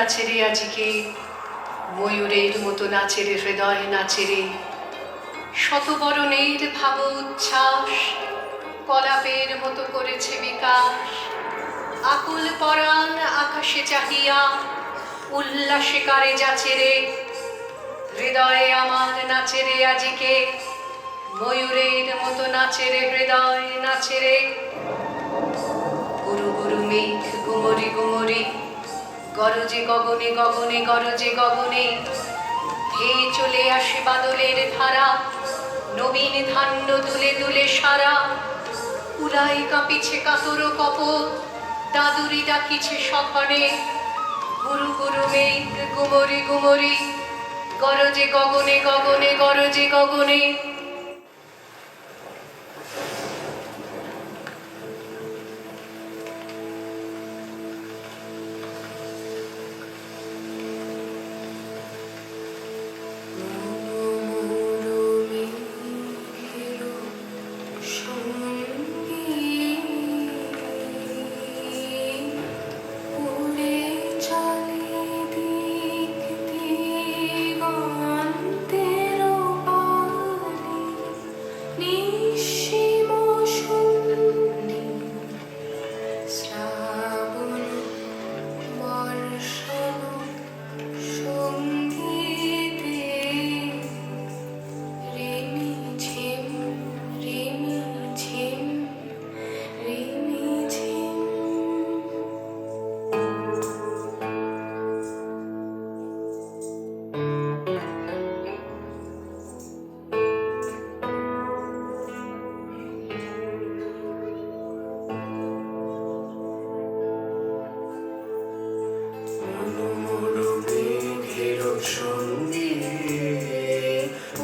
নাচে রে আজকে, ময়ূরের মতো নাচে রে হৃদয় নাচে রে। শতবরণের ভাব উচ্ছ্বাস কলাপের মতো করেছে বিকাশ। আকুল পরাণ আকাশে চাহিয়া উল্লাসে কারে যাচে রে। হৃদয়ে আমার নাচে রে আজকে, ময়ূরের মতো নাচে রে হৃদয় নাচে রে। গুরু গুরু মেঘ গুমরি গুমরি, গরজে গগনে গগনে গরজে গগনে। ধেয়ে চলে আসে বাদলের ধারা, নবীন ধান্য দুলে দুলে সারা। উড়াই কাঁপিছে কাতর কপোত, দাদুরি ডাকিছে সখনে। গুরু গুরু মেঘ গুমরি গুমরি, গরজে গগনে গগনে গরজে গগনে।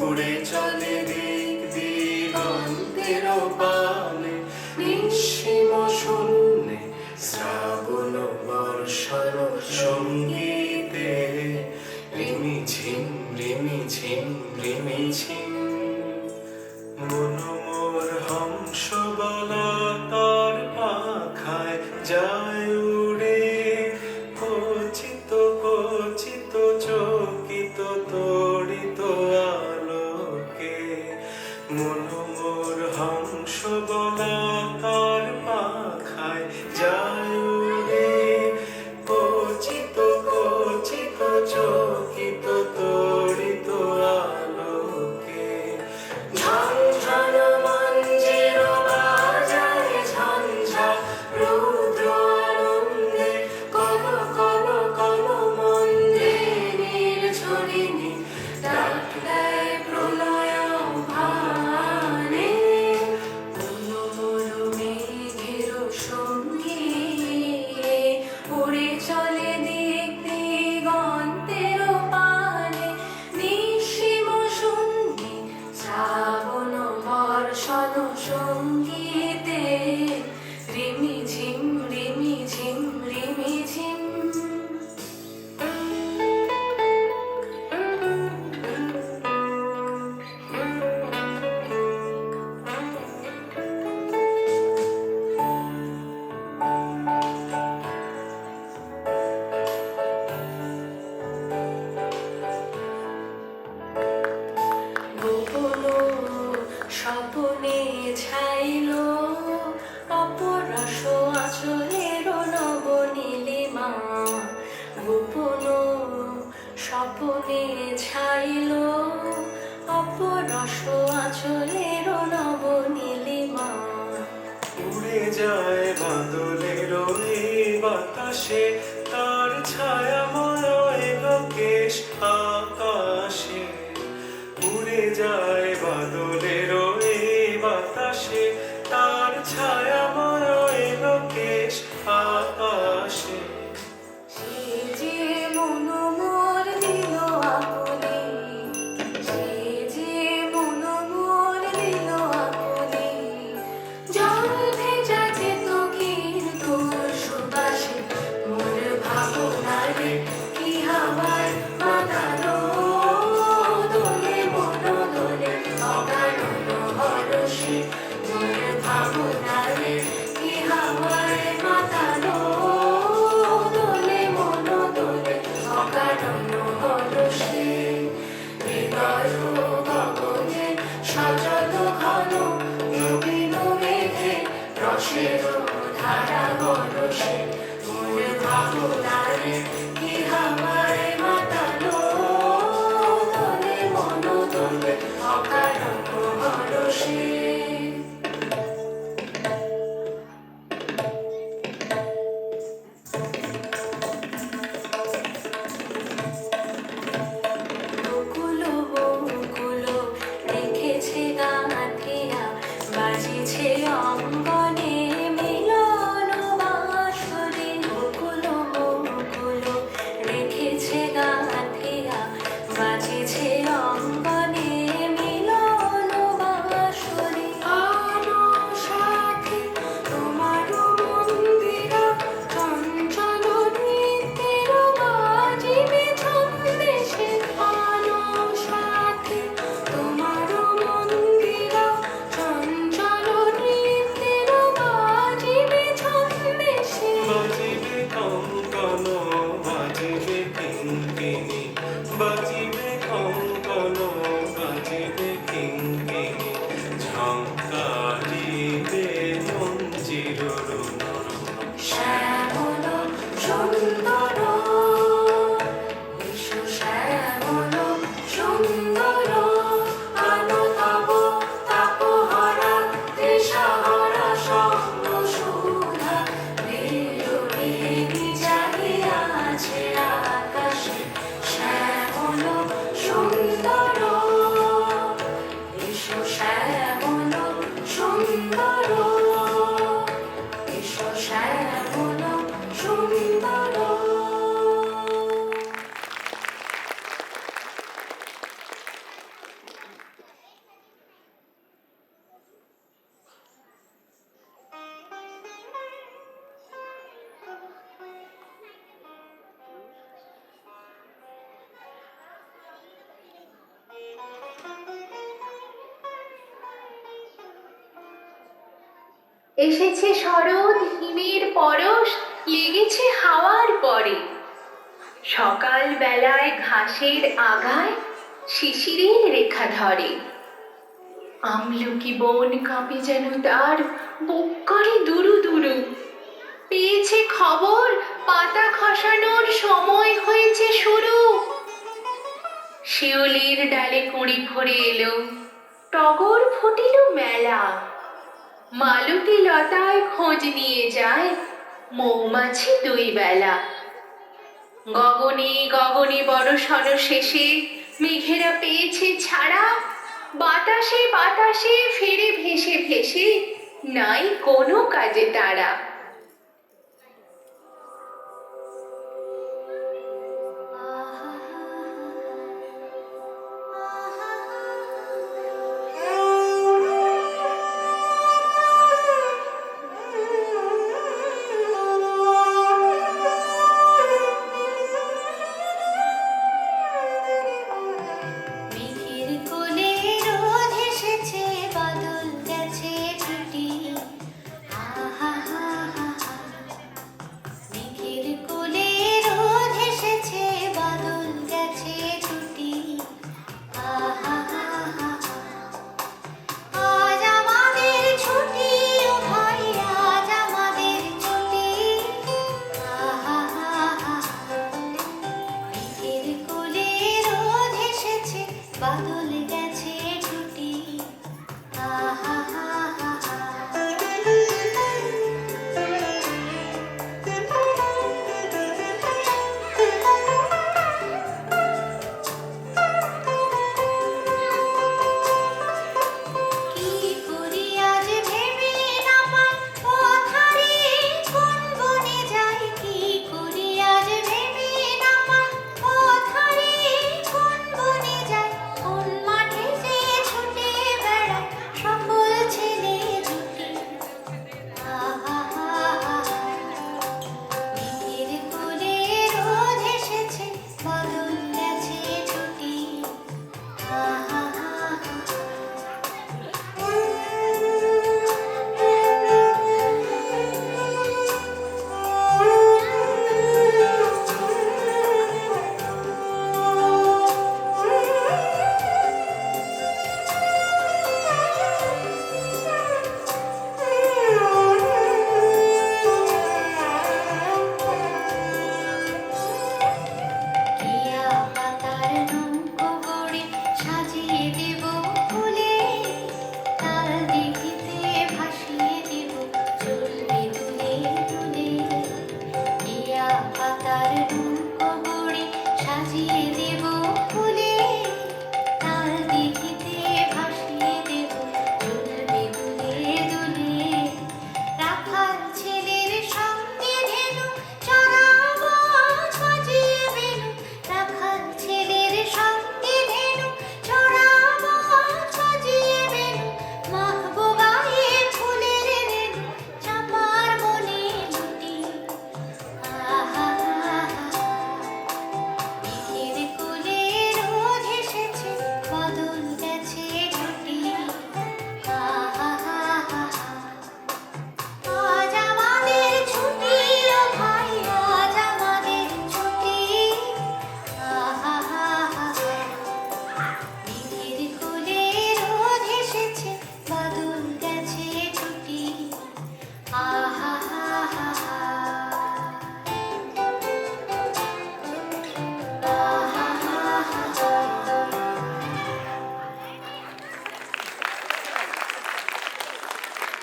উড়ে চলে দিক দিগন্তের পানে, নিঃসীম শূন্যে শ্রাবণ বর্ষণ সঙ্গীতে। রিমি ঝিম রিমি ঝিম রিমি ঝিম। মন মোর হংস বলা তার পাখায় যায় উড়ে, কচিত কচিত চকিত তড়িত আলোকে। মন মোর হংস বলা তার পাখায় যায় উড়ে, কচিত কচিত চকিত তড়িত আলোকে। ঝনঝন মঞ্জির বাজায় ঝঞ্ঝা রুদ্র আনন্দে, কল কল কল মন্দে নির্ঝরিণী ডাক দেয় প্রলয় ভানে। মনোমর মেঘের সঙ্গে উড়ে চলে দিক দিগন্তের পানে, নিঃসীম শূন্যে শ্রাবণ বর্ষণ সঙ্গীতে। রিমি ঝিম রিমি ঝিম রিমি ঝিম। গোপন স্বপনে ছাইল অপরস আচলের নব নীলিমা। গোপন স্বপনে ছাইল অপরস আচলের নব নীলিমা। উড়ে যায় বাদলের এই বাতাসে, তার ছায়াময় লোকেশ আকাশে। উড়ে যায় বাদলের এই বাতাসে, তার ছায়াময় লোকেশ আকাশে। সে যে মন মোর দিল আকুলি, সে যে মন মোর দিল আকুলি। জল ভেজা চেতকির তোর সুবাসে, মোর ভাবনারে কি হাওয়ায় মাতালো। দোলে মন দোলে অকারণ হরষে, মোর ভাবনারে কি হাওয়ায় মাতালো। দোলে মন দোলে রসের ধারা বরসে মোর ভাবনারে কি হাওয়ায় মাতালো দোলে মন দোলে অকারণ হরসে। বকুলো বকুলো রেখেছে গাঁথিয়া বাজিছে অঙ্গনে মিলন বাঁশরি। বকুলো বকুলো রেখেছে গাঁথিয়া বাজিছে অঙ্গনে মিলন বাঁশরি। আনো সাথী তোমার মন্দিরা চঞ্চল নৃত্যের বাজিবে ছন্দেশে। আনো সাথী তোমার মন্দিরা চঞ্চল নৃত্যের বাজিবে ছন্দেশে। বাজিবে কঙ্কন বাজিবে কিঙ্কিণী বাজিবে কঙ্কন বাজিবে কিঙ্কিণী ঝঙ্কারিবে মঞ্জির শ্যামল সুন্দর এসো শ্যামল সুন্দর আলো তব তাপহরা তৃষাহরা স্বপ্ন সুধা বিরোহিণী জাগিয়া আছে আকাশে। শ্যামল সুন্দর এসো শ্যামল সুন্দর এসো শ্যামল সুন্দর। এসেছে শরৎ হিমের পরশ লেগেছে হাওয়ার পরে। সকাল বেলায় ঘাসের আগায় শিশিরের রেখা ধরে। আমলকি বন কাঁপে যেন তার বুক করে দুরু দুরু। পেয়েছে খবর পাতা খসানোর সময় হয়েছে শুরু। শিউলির ডালে কুঁড়ি ভরে এলো, টগর ফুটিল মেলা। মালতী লতায় খোঁজ নিয়ে যায় মৌমাছি দুই বেলা। গগনে গগনে বরষণ শেষে মেঘেরা পেয়েছে ছাড়া। বাতাসে বাতাসে ফেরে ভেসে ভেসে নাই কোনো কাজে তারা। মেঘের কোলে রোদ এসেছে বাদল গেছে ছুটি। আহা হা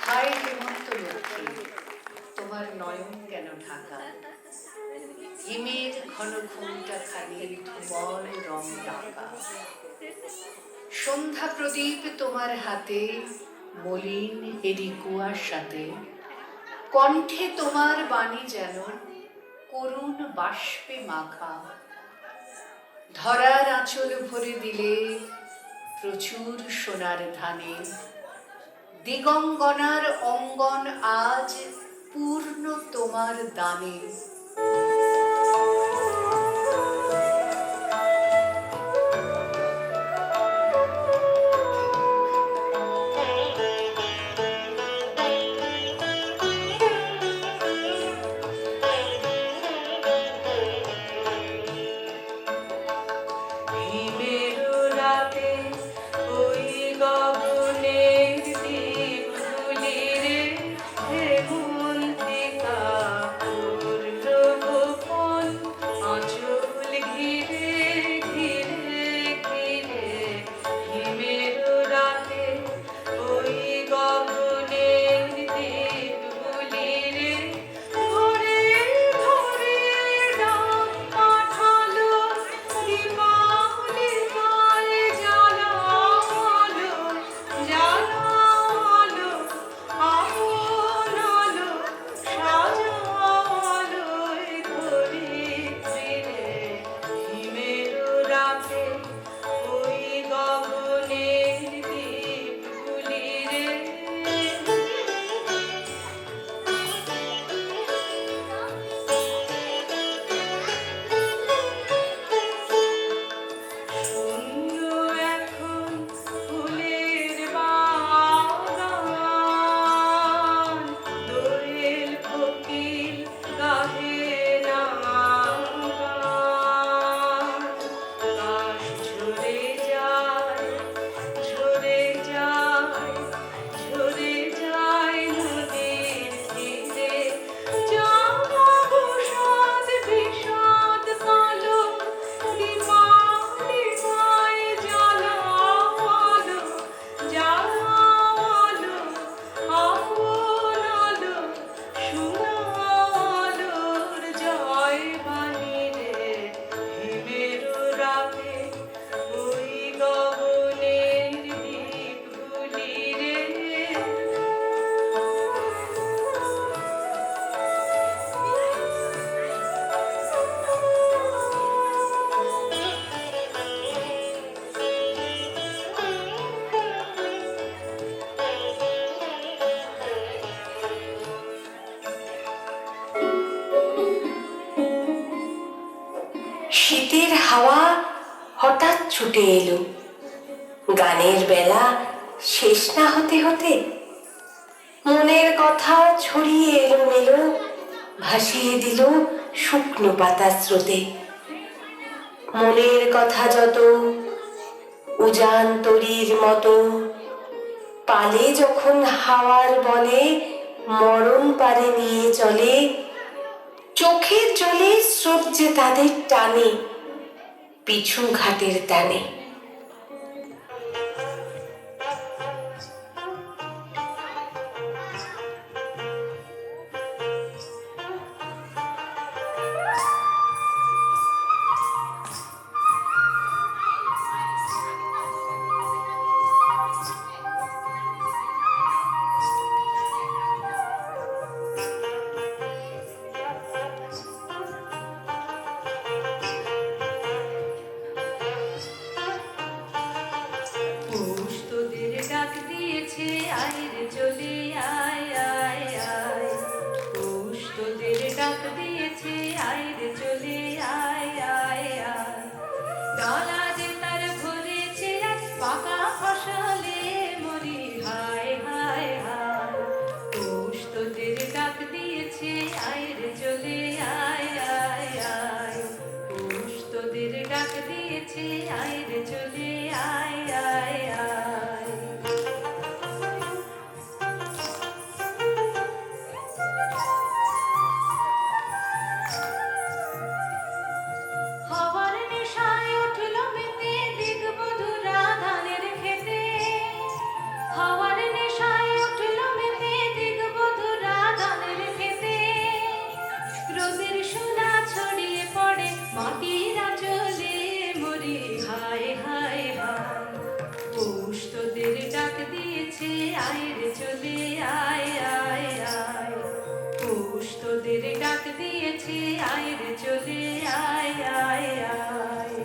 হায় হেমন্ত লক্ষ্মী, তোমার নয়ন কেন ঢাকা? হিমের ঘন ঘুমটা খালি ধুমল রং ডাকা। সন্ধ্যা প্রদীপ তোমার হাতে, মলিন হেরি কুয়াশাতে। কণ্ঠে তোমার বাণী যেন করুণ বাষ্পে মাখা। ধরার আঁচল ভরে দিলে প্রচুর সোনার ধানে। দিগঙ্গনার অঙ্গন আজ পূর্ণ তোমার দানে। শীতের হাওয়া হঠাৎ ছুটে এলো, গানের বেলা শেষ না হতে হতে। মনের কথা ছড়িয়ে এলো মেলো, ভাসিয়ে দিল শুকনো পাতার স্রোতে। মনের কথা যত উজান তরীর মতো, পালে যখন হাওয়ার বলে মরণ পারে নিয়ে চলে। চোখের জলে স্রোত যে তাদের টানে পিছু ঘাটের টানে। চলে আয় আয় আয়, পৌষ তোদের ডাক দিয়েছে, আয় রে চলে আয় আয় আয়।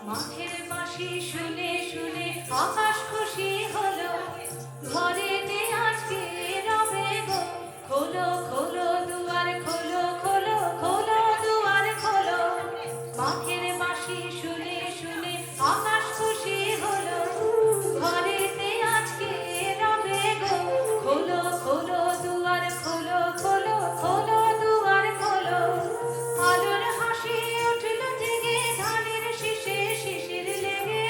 মাঠের বাঁশি শুনে শুনে আকাশ খুশি হলো, ঘরেতে আজকে রবে গো, খোলো খোলো দুয়ার খোলো, খোলো খোলো দুয়ার খোলো। মাঠের বাঁশি শুনে শুনে আকাশ খুশি হলো, ঘরেতে আজকে রবে গো, খোলো খোলো দুয়ার খোলো, খোলো খোলো দুয়ার খোলো। আলোর হাসি উঠল জেগে ধানের শীষে শিশির লেগে,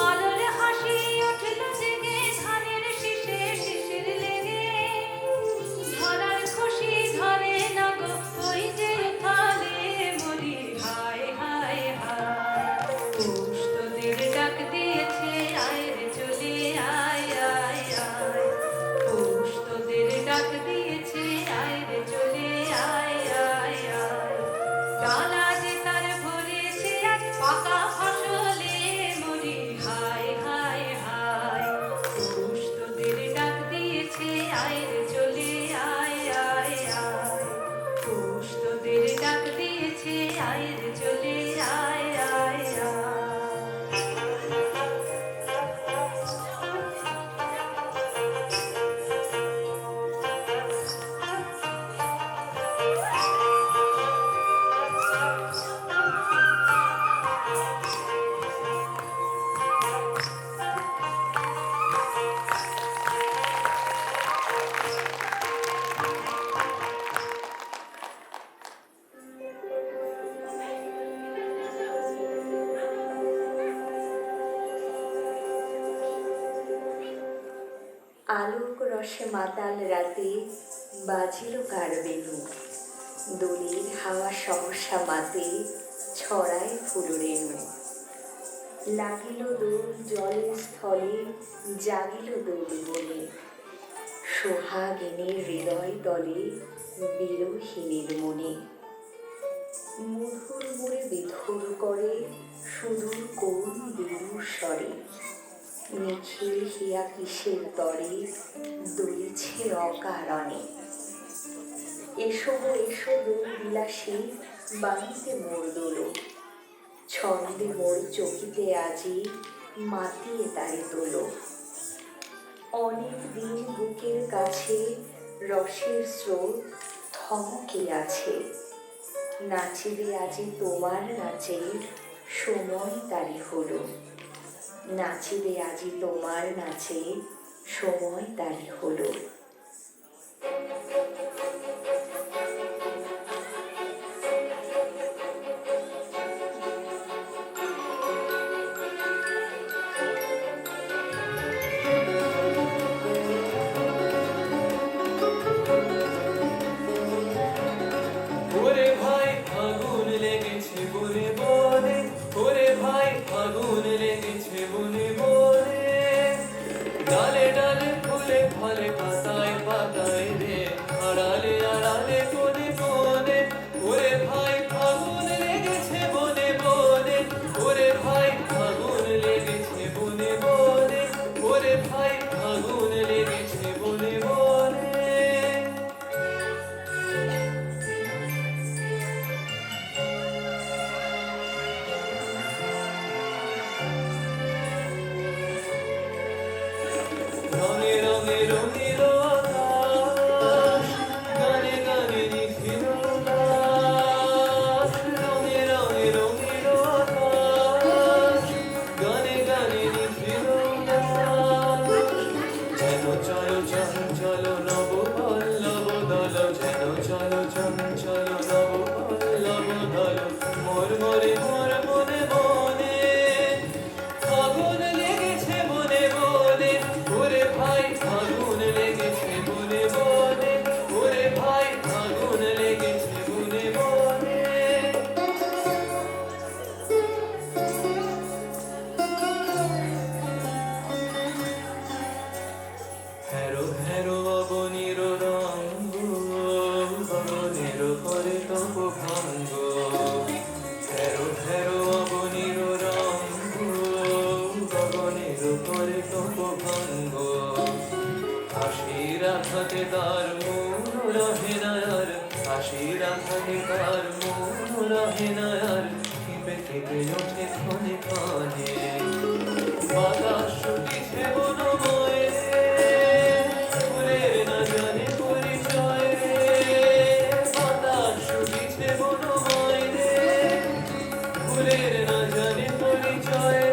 আলোর হাসি উঠল জেগে ধানের শীষে শিশির লেগে। ধরার খুশি ধরে না গো, ওই যে উথালে মরি, হায় হায় হায়। পৌষ তোদের ডাক দিয়েছে, আয় রে চলে আয় আয় আয়, পৌষ তোদের ডাক দিয়েছে, আয় রে চলে আয় আয় আয়। ডালা যে তার ভরেছে আজ পাকা ফসলে মরি, হায় হায় হায়। পৌষ তোদের ডাক দিয়েছে, আয় রে চলে আয় আয় আয়, পৌষ তোদের ডাক দিয়েছে, আয় রে চলে আয় আয় আয়। আলোক রসে মাতাল রাতে বাজিল কার বেণু, দোলের হাওয়া সহসা মাতে ছড়ায় ফুল রেণু। লাগিল দোল জলে স্থলে, জাগিল দোল বনে, সোহাগিনীর হৃদয় তলে বিরোহিনীর মনে। মধুর মোরে বিধুর করে সুদূর করুণ বিদুর স্বরে, নিখিল হিয়া কিসের তরে দুলিছে অকারণে। এসো গো এসো দোল বিলাসী, বাঁধিতে মোর দোল, ছন্দে মোর চকিতে আজি মাতিয়ে তারে তোলো। অনেক দিন বুকের কাছে রসের স্রোত থমকে আছে, নাচিবে আজি তোমার নাচের সময় তারি হলো, নাচিবে আজি তোমার নাচে সময় তারি হলো। ওরে ভাই আগুন লেগেছে বনে বনে, ওরে ভাই আগুন লেগেছে বনে বনে। ডালে ডালে ফুলে ফলে পাতায় পাতায় রে, আড়ালে আড়ালে কোণে কোণে। ওরে ভাই আগুন লেগেছে বনে বনে, ওরে ভাই আগুন লেগেছে বনে বনে, ওরে ভাই আগুন লেগেছে বনে বনে। জেগে ওঠে ক্ষণে ক্ষণে বাতাস শুকিছে বনময় রে ফুলের না জানে পরিচয় রে বাতাস শুকিছে বনময় রে ফুলের না জানে পরিচয়